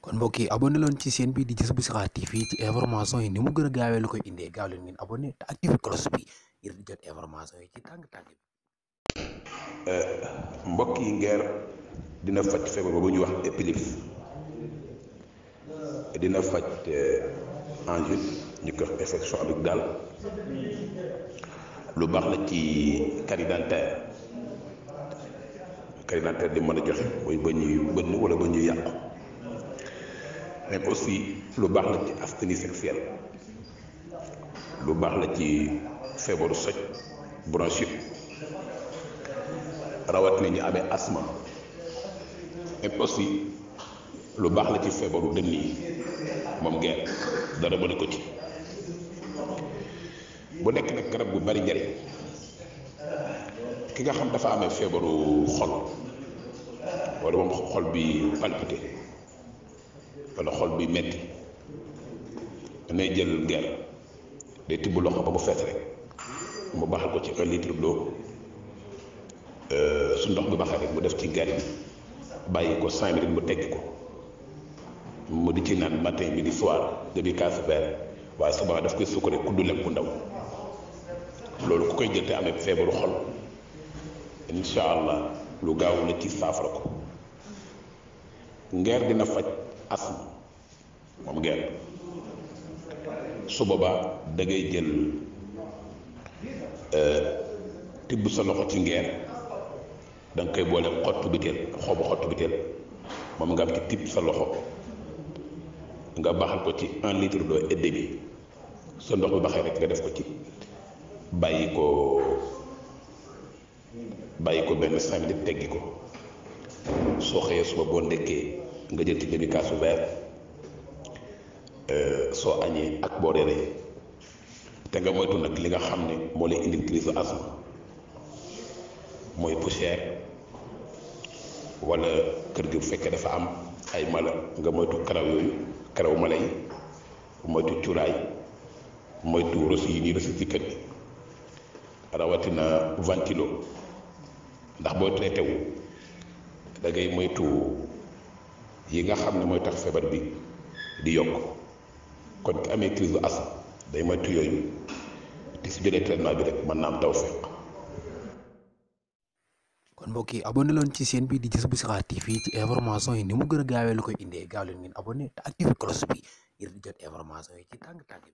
kon mbokk yi abonné leen ci chaîne bi di Jazboul Chirakh TV ci information yi ni mu gën a gaawee la koy indee gaaw leen ngeen abonné te activé cloche bi ngir di jot information yi ci tàng-tàng bi. mbokk yi ngeer dina faj feebar ba bu ñuy wax épilepsie dina faj angine ñu koy wax infection amygdale lu baax la ci carie dentaire di mën a joxe mooy ba ñuy bënn wala ba ñuy yàqu mais aussi lu baax la ci asthénie sexuelle lu baax la ci feebaru soj bronchite rawat na ñu amee asthme mais aussi lu baax la ci feebaru dënn yi moom ngeen dara mën ko ci bu nekk nag garab gu bari njariñ ki nga xam dafa amee feebaru xol wala moom xol bi palpité wala xol bi metti danay jël ngeer day tibb loxo ba mu fees rek mu baxal ko ci 1 litre d'eau su ndox bi baxee rek mu def ci ngeer bi bàyyi ko 5 minutes mu teggi ko mu di ci naan matin midi soir demi kaas verre waaye suba daf koy sukkare kuddu lem bu ndaw loolu ku koy jël te amee feebaru xol incha allah lu gaaw la ci saafara ko ngeer dina faj asma moom ngeer su boobaa da ngay jël tibb sa loxo ci ngeer da nga koy boole xottu biteel xobu xottu biteel moom nga am ci tibb sa loxo nga baxal ko ci 1 litre d'eau et demi sa ndox bi baxee rek nga def ko ci bàyyi ko benn 5 minutes teggi ko soo xëyee suba boo ndekkee nga jël ci demi kaasu verre soo añee ak boo reeree te nga moytu nag li nga xam ne moo lay indil crise asthme mooy poussière wala kër gi bu fekkee dafa am ay mala nga moytu karaw yooyu karaw mala yi moytu cuuraay moytu rosi yi nii rosi ci kër gi rawatina ventilo ndax boo traité wu da ngay moytu yi nga xam ne mooy tax feebar bi di yokk kon ki amee crise asthme day moytu yooyu te si jëlee traitement bi rek mën naa am tawfeex. kon mbokk yi abonné leen ci chaîne bi di Jazboul Chirakh TV ci information yi ni mu gën a gaawee la koy indee gaaw leen ngeen abonné te activé cloche bi ngir di jot information yi ci tàng-tàng bi.